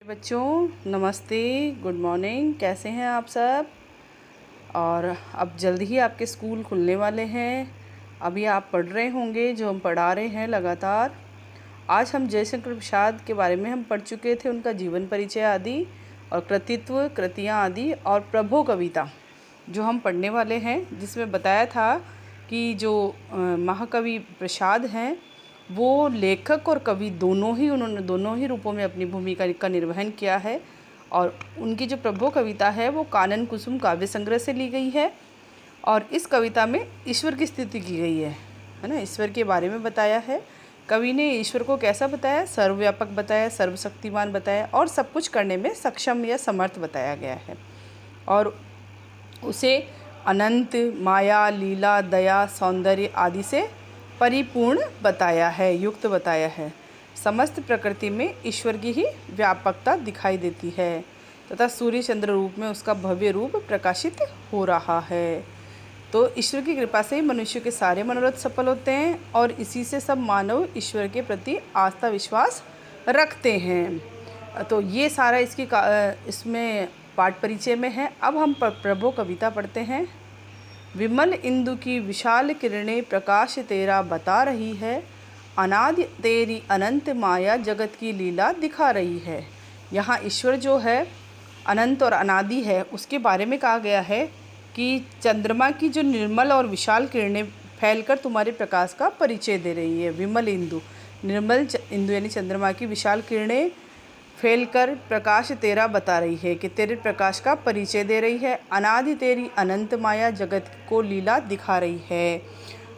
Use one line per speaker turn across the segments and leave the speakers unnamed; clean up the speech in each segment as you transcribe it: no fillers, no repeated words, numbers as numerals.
बच्चों नमस्ते, good morning. कैसे हैं आप सब? और अब जल्द ही आपके स्कूल खुलने वाले हैं। अभी आप पढ़ रहे होंगे जो हम पढ़ा रहे हैं लगातार। आज हम जयशंकर प्रसाद के बारे में हम पढ़ चुके थे, उनका जीवन परिचय आदि और कृतित्व, कृतियाँ आदि और प्रभो कविता जो हम पढ़ने वाले हैं, जिसमें बताया था कि जो महाकवि प्रसाद हैं वो लेखक और कवि उन्होंने दोनों ही रूपों में अपनी भूमिका का निर्वहन किया है। और उनकी जो प्रभो कविता है वो कानन कुसुम काव्य संग्रह से ली गई है। और इस कविता में ईश्वर की स्तुति की गई है ना, ईश्वर के बारे में बताया है। कवि ने ईश्वर को कैसा बताया? सर्वव्यापक बताया, सर्वशक्तिमान बताया और सब कुछ करने में सक्षम या समर्थ बताया गया है। और उसे अनंत, माया, लीला, दया, सौंदर्य आदि से परिपूर्ण बताया है, युक्त बताया है। समस्त प्रकृति में ईश्वर की ही व्यापकता दिखाई देती है तथा सूर्य चंद्र रूप में उसका भव्य रूप प्रकाशित हो रहा है। तो ईश्वर की कृपा से ही मनुष्य के सारे मनोरथ सफल होते हैं और इसी से सब मानव ईश्वर के प्रति आस्था विश्वास रखते हैं। तो ये सारा इसमें पाठ परिचय में है। अब हम प्रभो कविता पढ़ते हैं। विमल इंदु की विशाल किरणें प्रकाश तेरा बता रही है, अनादि तेरी अनंत माया जगत की लीला दिखा रही है। यहाँ ईश्वर जो है अनंत और अनादि है, उसके बारे में कहा गया है कि चंद्रमा की जो निर्मल और विशाल किरणें फैलकर तुम्हारे प्रकाश का परिचय दे रही है। विमल इंदु, निर्मल इंदु यानी चंद्रमा की विशाल किरणें फैलकर प्रकाश तेरा बता रही है कि तेरे प्रकाश का परिचय दे रही है। अनादि तेरी अनंत माया जगत को लीला दिखा रही है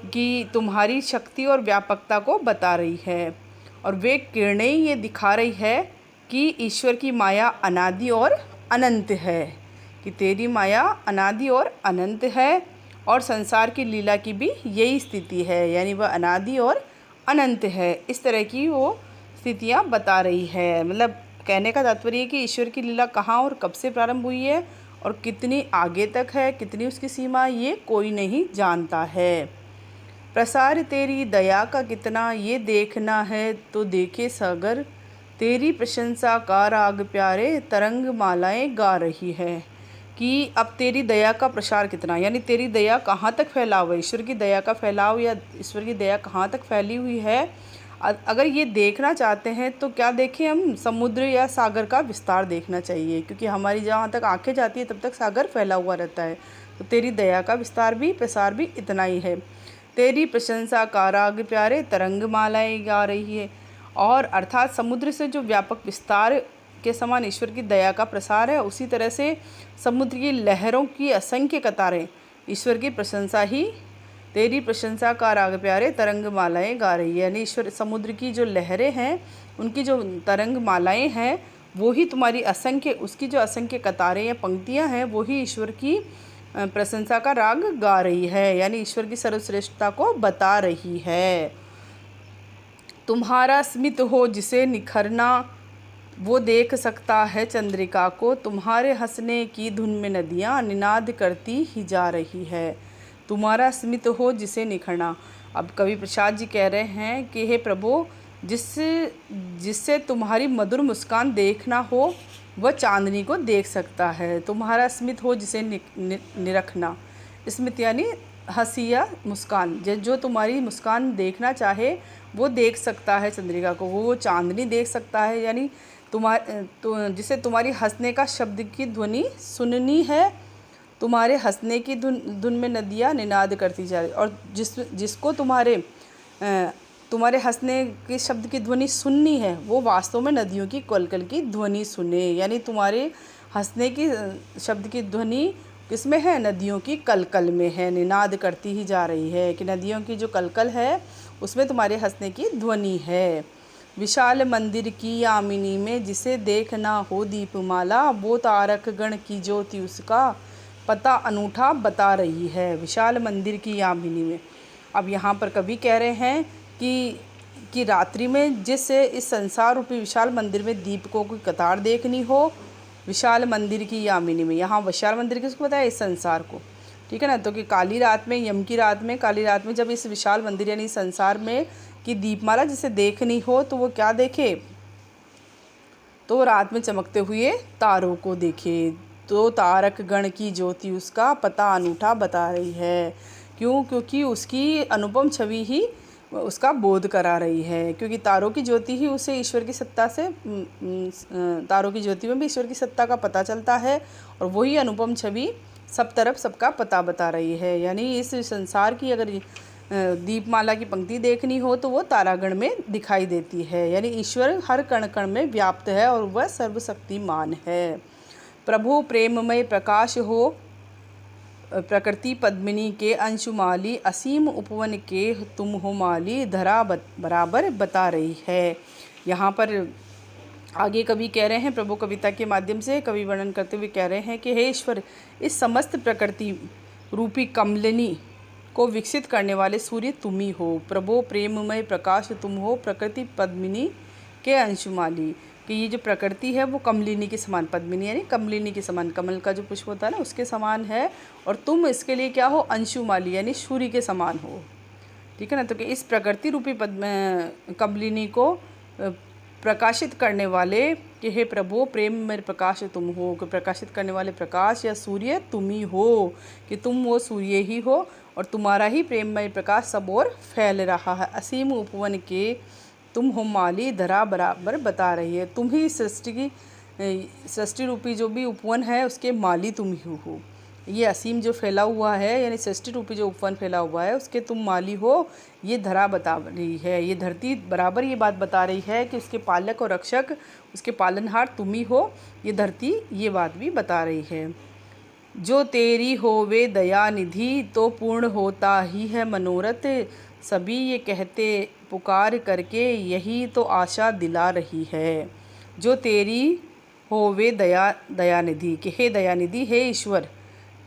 कि तुम्हारी शक्ति और व्यापकता को बता रही है। और वे किरणें ये दिखा रही है कि ईश्वर की माया अनादि और अनंत है, कि तेरी माया अनादि और अनंत है। और संसार की लीला की भी यही स्थिति है, यानी वह अनादि और अनंत है। इस तरह की वो स्थितियाँ बता रही है। मतलब कहने का तात्पर्य है कि ईश्वर की लीला कहाँ और कब से प्रारंभ हुई है और कितनी आगे तक है, कितनी उसकी सीमा, ये कोई नहीं जानता है। प्रसार तेरी दया का कितना ये देखना है तो देखे सागर, तेरी प्रशंसा का राग प्यारे तरंग मालाएं गा रही है। कि अब तेरी दया का प्रसार कितना, यानी तेरी दया कहाँ तक फैला हुआ है, ईश्वर की दया का फैलाव या ईश्वर की दया कहाँ तक फैली हुई है। अगर ये देखना चाहते हैं तो क्या देखें हम? समुद्र या सागर का विस्तार देखना चाहिए, क्योंकि हमारी जहाँ तक आंखें जाती है तब तक सागर फैला हुआ रहता है। तो तेरी दया का विस्तार भी, प्रसार भी इतना ही है। तेरी प्रशंसा का राग प्यारे तरंग मालाएं गा रही है। और अर्थात समुद्र से जो व्यापक विस्तार के समान ईश्वर की दया का प्रसार है, उसी तरह से समुद्र की लहरों की असंख्य कतारें ईश्वर की प्रशंसा ही, तेरी प्रशंसा का राग प्यारे तरंग मालाएं गा रही है। यानी ईश्वर, समुद्र की जो लहरें हैं, उनकी जो तरंग मालाएं हैं, वो ही तुम्हारी असंख्य, उसकी जो असंख्य कतारें या पंक्तियां हैं, वो ही ईश्वर की प्रशंसा का राग गा रही है, यानी ईश्वर की सर्वश्रेष्ठता को बता रही है। तुम्हारा स्मित हो जिसे निखरना, वो देख सकता है चंद्रिका को, तुम्हारे हंसने की धुन में नदियाँ निनाद करती ही जा रही है। तुम्हारा स्मित हो जिसे निखरना। अब कवि प्रसाद जी कह रहे हैं कि हे प्रभु, जिससे तुम्हारी मधुर मुस्कान देखना हो वह चांदनी को देख सकता है। तुम्हारा स्मित हो जिसे निरखना, स्मित यानी हंसी या मुस्कान, जो तुम्हारी मुस्कान देखना चाहे वो देख सकता है चंद्रिका को, वो चांदनी देख सकता है। यानी जिसे तुम्हारी हंसने का शब्द की ध्वनि सुननी है, तुम्हारे हंसने की धुन में नदियाँ निनाद करती जा रही। और जिसको तुम्हारे हंसने के शब्द की ध्वनि सुननी है, वो वास्तव में नदियों की कलकल की ध्वनि सुने। यानी तुम्हारे हंसने की शब्द की ध्वनि किसमें है? नदियों की कलकल में है, निनाद करती ही जा रही है कि नदियों की जो कलकल है उसमें तुम्हारे हंसने की ध्वनि है। विशाल मंदिर की यामिनी में जिसे देखना हो दीपमाला, वो तारक गण की ज्योति उसका पता अनूठा बता रही है। विशाल मंदिर की यामिनी में, अब यहाँ पर कवि कह रहे हैं कि रात्रि में जिससे इस संसार रूपी विशाल मंदिर में दीपकों की कतार देखनी हो, विशाल मंदिर की यामिनी में, यहाँ विशाल मंदिर किसको बताया? इस संसार को, ठीक है ना। तो कि काली रात में, यम की रात में, काली रात में जब इस विशाल मंदिर यानी संसार में की दीपमाला जिसे देखनी हो तो वो क्या देखे? तो रात में चमकते हुए तारों को देखे। तो तारक गण की ज्योति उसका पता अनूठा बता रही है। क्यों? क्योंकि उसकी अनुपम छवि ही उसका बोध करा रही है। क्योंकि तारों की ज्योति ही उसे ईश्वर की सत्ता से तारों की ज्योति में भी ईश्वर की सत्ता का पता चलता है, और वही अनुपम छवि सब तरफ सबका पता बता रही है। यानी इस संसार की अगर दीपमाला की पंक्ति देखनी हो तो वो तारागण में दिखाई देती है। यानी ईश्वर हर कण कण में व्याप्त है और वह सर्वशक्तिमान है। प्रभु प्रेममय प्रकाश हो, प्रकृति पद्मिनी के अंशुमाली, असीम उपवन के तुम हो माली, धरा बराबर बता रही है। यहाँ पर आगे कवि कह रहे हैं, प्रभु कविता के माध्यम से कवि वर्णन करते हुए कह रहे हैं कि हे ईश्वर, इस समस्त प्रकृति रूपी कमलिनी को विकसित करने वाले सूर्य तुम ही हो। प्रभु प्रेममय प्रकाश तुम हो, प्रकृति पद्मिनी के अंशुमाली, कि ये जो प्रकृति है वो कमलिनी के समान, पद्मिनी यानी कमलिनी के समान, कमल का जो पुष्प होता है ना उसके समान है, और तुम इसके लिए क्या हो? अंशुमाली यानी सूर्य के समान हो। ठीक है ना। तो कि इस प्रकृति रूपी कमलिनी को प्रकाशित करने वाले कि हे प्रभु प्रेम में प्रकाश तुम हो, कि प्रकाशित करने वाले प्रकाश या सूर्य तुम ही हो, कि तुम वो सूर्य ही हो और तुम्हारा ही प्रेममय प्रकाश सब ओर फैल रहा है। असीम उपवन के तुम हो माली, धरा बराबर बता रही है। तुम ही सृष्टि रूपी जो भी उपवन है उसके माली तुम ही हो। ये असीम जो फैला हुआ है यानी सृष्टि रूपी जो उपवन फैला हुआ है उसके तुम माली हो, ये धरा बता रही है। ये धरती बराबर ये बात बता रही है कि उसके पालक और रक्षक, उसके पालनहार तुम ही हो। ये धरती ये बात भी बता रही है। जो तेरी होवे दया निधि, तो पूर्ण होता ही है मनोरथ, सभी ये कहते पुकार करके, यही तो आशा दिला रही है। जो तेरी होवे दयानिधि, कि हे दयानिधि, हे ईश्वर,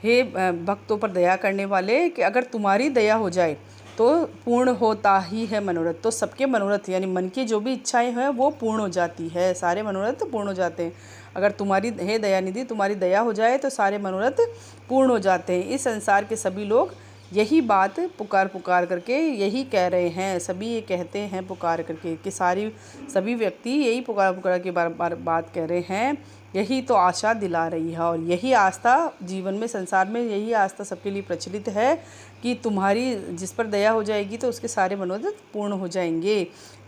हे भक्तों पर दया करने वाले, कि अगर तुम्हारी दया हो जाए तो पूर्ण होता ही है मनोरथ, तो सबके मनोरथ यानी मन की जो भी इच्छाएं हैं वो पूर्ण हो जाती है, सारे मनोरथ पूर्ण हो जाते हैं। अगर तुम्हारी हे दयानिधि तुम्हारी दया हो जाए तो सारे मनोरथ पूर्ण हो जाते हैं। इस संसार के सभी लोग यही बात पुकार पुकार करके यही कह रहे हैं, सभी ये कहते हैं पुकार करके, कि सभी व्यक्ति यही पुकार पुकार के बार बार बात कह रहे हैं। यही तो आशा दिला रही है, और यही आस्था जीवन में, संसार में यही आस्था सबके लिए प्रचलित है कि तुम्हारी जिस पर दया हो जाएगी तो उसके सारे मनोरथ पूर्ण हो जाएंगे।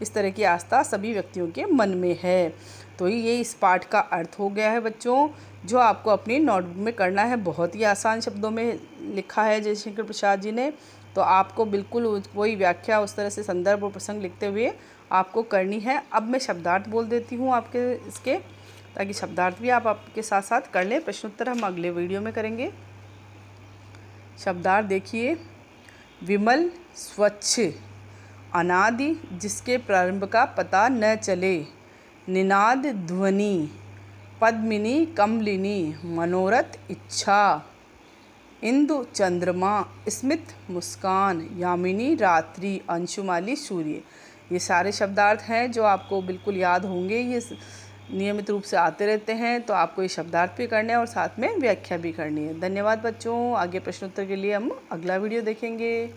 इस तरह की आस्था सभी व्यक्तियों के मन में है। तो ये इस पाठ का अर्थ हो गया है बच्चों, जो आपको अपनी नोटबुक में करना है। बहुत ही आसान शब्दों में लिखा है जयशंकर प्रसाद जी ने, तो आपको बिल्कुल वही व्याख्या उस तरह से संदर्भ और प्रसंग लिखते हुए आपको करनी है। अब मैं शब्दार्थ बोल देती हूँ आपके इसके, ताकि शब्दार्थ भी आप आपके साथ साथ कर लें। प्रश्नोत्तर हम अगले वीडियो में करेंगे। शब्दार्थ देखिए। विमल, स्वच्छ, अनादि, जिसके प्रारंभ का पता न चले, निनाद ध्वनि, पद्मिनी कमलिनी, मनोरथ इच्छा, इंदु चंद्रमा, स्मित मुस्कान, यामिनी रात्रि, अंशुमाली सूर्य। ये सारे शब्दार्थ हैं जो आपको बिल्कुल याद होंगे, ये नियमित रूप से आते रहते हैं। तो आपको ये शब्दार्थ भी करने हैं और साथ में व्याख्या भी करनी है। धन्यवाद बच्चों। आगे प्रश्नोत्तर के लिए हम अगला वीडियो देखेंगे।